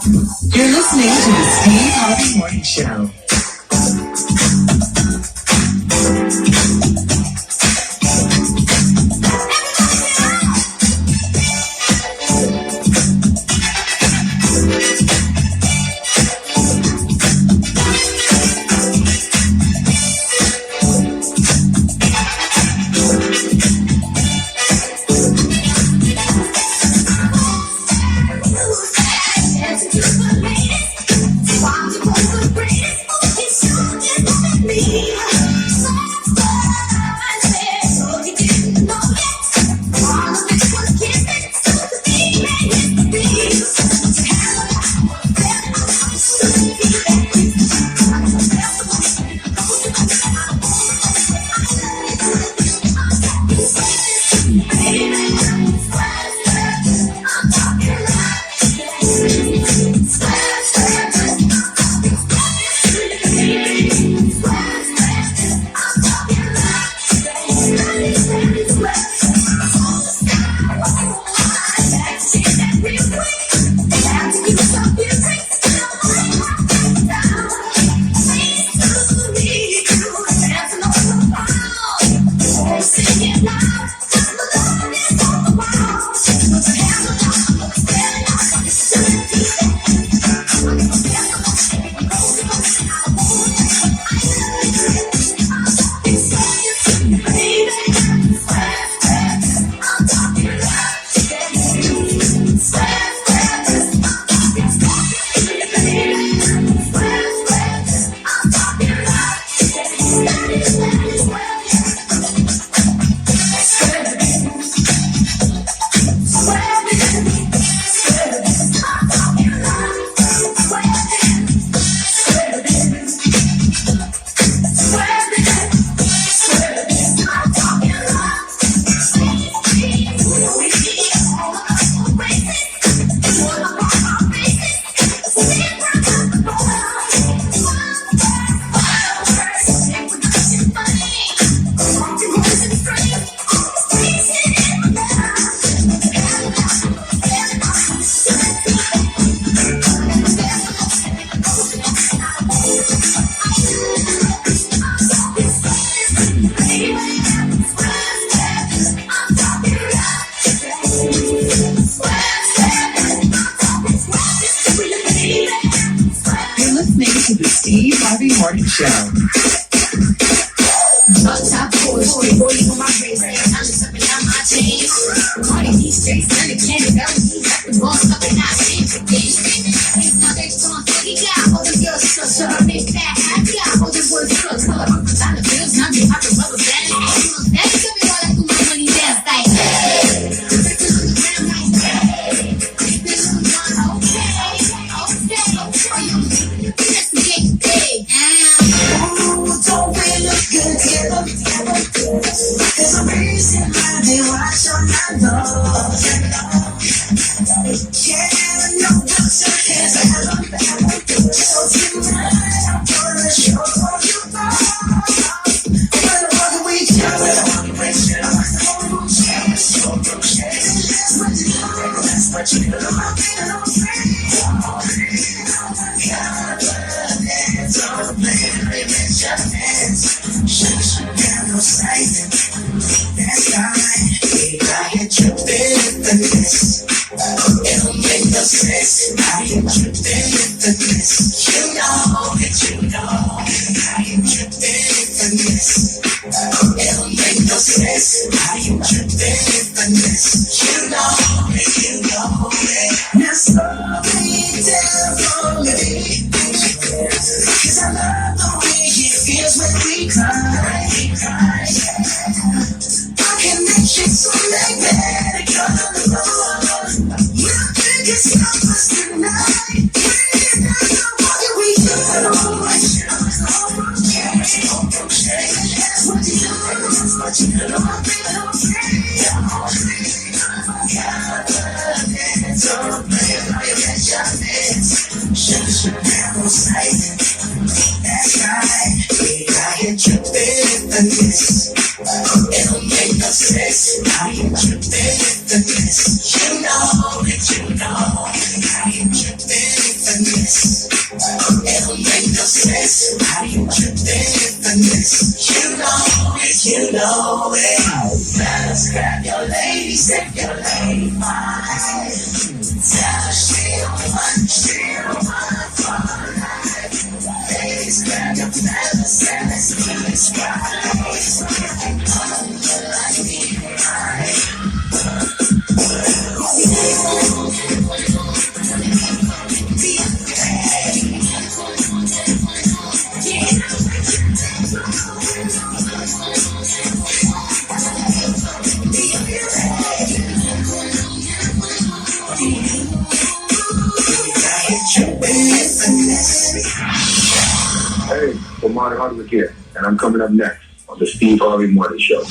You're listening to the Steve Harvey Morning Show. Morning Show. Top boy, on my face, I'm sucking out my chains. Party these streets, and the candy belly, boss up and I change the game. It's not that strong, he got all the girls, so I make that happy. I hold the word for color, I'm the bills, I'm the pocket rubber band. That's gonna be all I do my money dance like. There's a reason why they watch all night long. Yeah, no one's your hands out. So tonight I'm gonna show you love. When I walk away, that's what you do. I'm feeling all free. That's right, I hit you with this. It'll make no sense. I hit you with this. You know that you know. I hit you with this. It'll make no sense. I hit you with this. You know it. Now slow me down for me. 'Cause I love the way it feels when we cry. I can make it so magnetic. You think it's us tonight. We do. What you do, I'm feeling okay. Don't play by your measurements. Should have no sight. That's right. I hit you with this. It'll make no sense. I hit you with this. You know that you know. I hit you with finesse. It'll make no sense how you tripping with finesse. You know it, you know it. Fellas, grab your ladies if your lady fine. Tell her she don't want for life. Ladies, grab your fellas and let's do this right. Like me, right? Hey, Lamar Hardwick here, and I'm coming up next on the Steve Harvey Morning Show.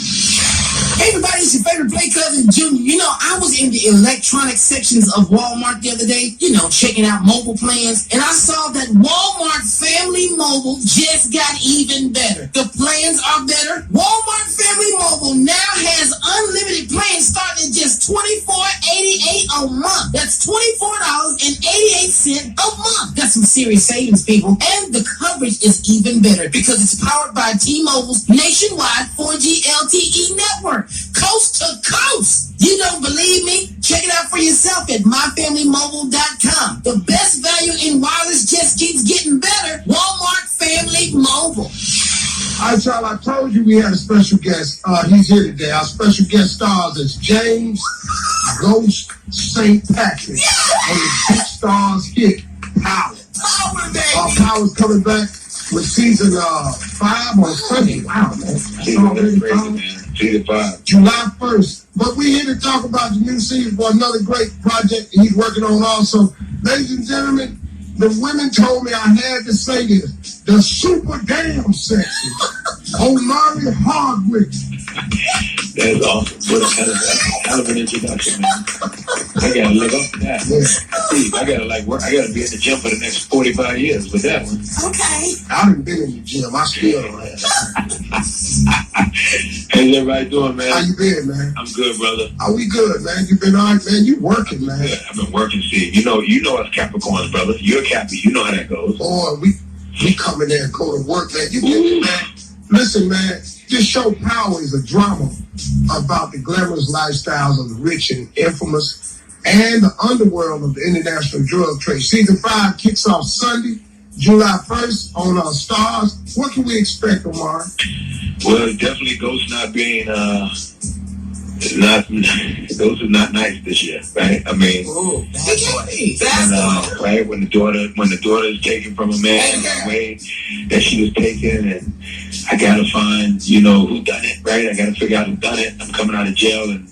Hey everybody, it's your favorite play cousin Junior. You know, I was in the electronic sections of Walmart the other day, checking out mobile plans, and I saw that Walmart Family Mobile just got even better. The plans are better. Walmart Family Mobile now has unlimited plans starting at just $24.88 a month. That's $24.88 a month. That's some serious savings, people. And the coverage is even better because it's powered by T-Mobile's nationwide 4G LTE network. Coast to coast. You don't believe me? Check it out for yourself at myfamilymobile.com. The best value in wireless just keeps getting better. Walmart Family Mobile. All right, y'all, I told you we had a special guest. He's here today. Our special guest stars is James Ghost St. Patrick on the Big Stars hit Power. Power, baby. Power's coming back with season 5 on Sunday. Wow, man. Season 5. July 1st. But we're here to talk about the new season for another great project he's working on also. Ladies and gentlemen, the women told me I had to say this. The super damn sexy Omari Hardwick. That's awesome. What a hell of an introduction, man. I gotta live up to that. Steve, I gotta work. I gotta be in the gym for the next 45 years with that one. Okay. I haven't been in the gym. I still don't have. How's everybody doing, man? How you been, man? I'm good, brother. Are we good, man? You been all right, man? You working, man? Good. I've been working, Steve. You know us Capricorns, brother. You're a Cappy. You know how that goes. Boy, we come in there and go to work, man. You get it, man. Listen, man. This show Power is a drama about the glamorous lifestyles of the rich and infamous and the underworld of the international drug trade. Season 5 kicks off Sunday, July 1st on Stars. What can we expect, Omar? Well, definitely Ghost not being Ghost is not nice this year, right? I mean, right when the daughter is taken from a man the way that she was taken, and I gotta find who done it, right? I gotta figure out who done it. I'm coming out of jail, and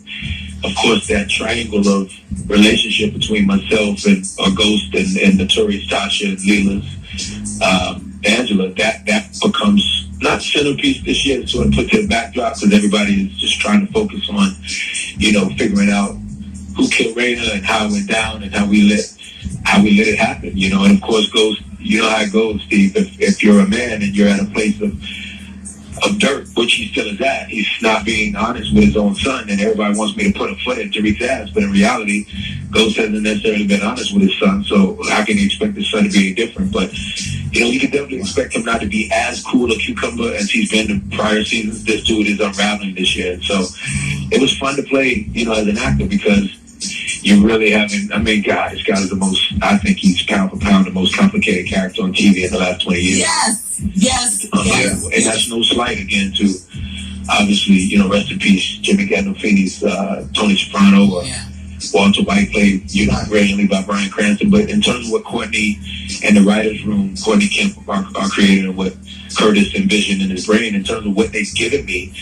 of course that triangle of relationship between myself and Ghost and Notorious Tasha and Leela's Angela, that becomes not centerpiece this year, sort of put to the backdrop because everybody is just trying to focus on, figuring out who killed Raina and how it went down and how we let it happen, and of course Ghost, you know how it goes, Steve, if you're a man and you're at a place of dirt, which he still is at, he's not being honest with his own son, and everybody wants me to put a foot in Tariq's ass, but in reality, Ghost hasn't necessarily been honest with his son, so how can he expect his son to be any different? But, you can definitely expect him not to be as cool a cucumber as he's been in prior seasons. This dude is unraveling this year, so it was fun to play, as an actor, because you really haven't, God, this guy is I think he's pound for pound the most complicated character on TV in the last 20 years. Yes. Yeah, and that's no slight again to, obviously, rest in peace, Jimmy Gandolfini's Tony Soprano or Walter White played, brilliantly by Bryan Cranston. But in terms of what Courtney and the writers' room, Courtney Kemp are creating, and what Curtis envisioned in his brain, in terms of what they've given me,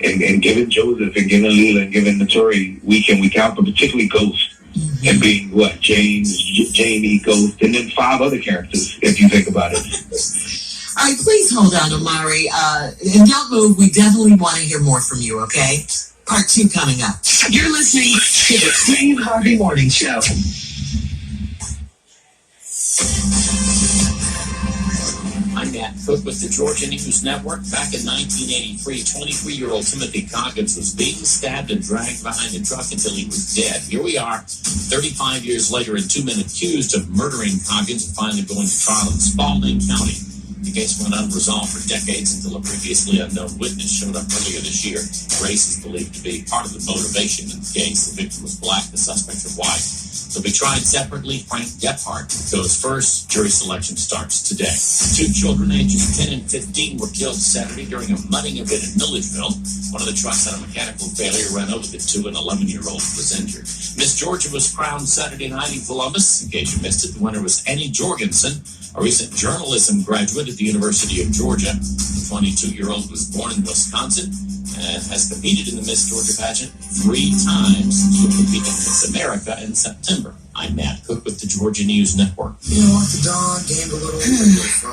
and given Joseph and given Leela and given Notori week in, week out, but particularly Ghost. And being James, Jamie, Ghost, and then 5 other characters, if you think about it. All right, please hold on, Omari. And don't move. We definitely want to hear more from you, okay? Part 2 coming up. You're listening to the Steve Harvey Morning Show. I I'm Matt Cook with the Georgia News Network. Back in 1983, 23-year-old Timothy Coggins was beaten, stabbed, and dragged behind a truck until he was dead. Here we are, 35 years later, and 2 men accused of murdering Coggins and finally going to trial in Spalding County. The case went unresolved for decades until a previously unknown witness showed up earlier this year. Race is believed to be part of the motivation in the case. The victim was black, the suspects are white. They'll be tried separately. Frank Gephardt goes first. Jury selection starts today. 2 children ages 10 and 15 were killed Saturday during a mudding event in Milledgeville. One of the trucks had a mechanical failure, ran over the 2, and 11-year-old was injured. Miss Georgia was crowned Saturday night in Columbus. In case you missed it, the winner was Annie Jorgensen, a recent journalism graduate at the University of Georgia. The 22-year-old was born in Wisconsin and has competed in the Miss Georgia pageant 3 times. She'll compete in Miss America in September. I'm Matt Cook with the Georgia News Network. You know, after dawn, gained a little.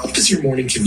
What does your morning commute?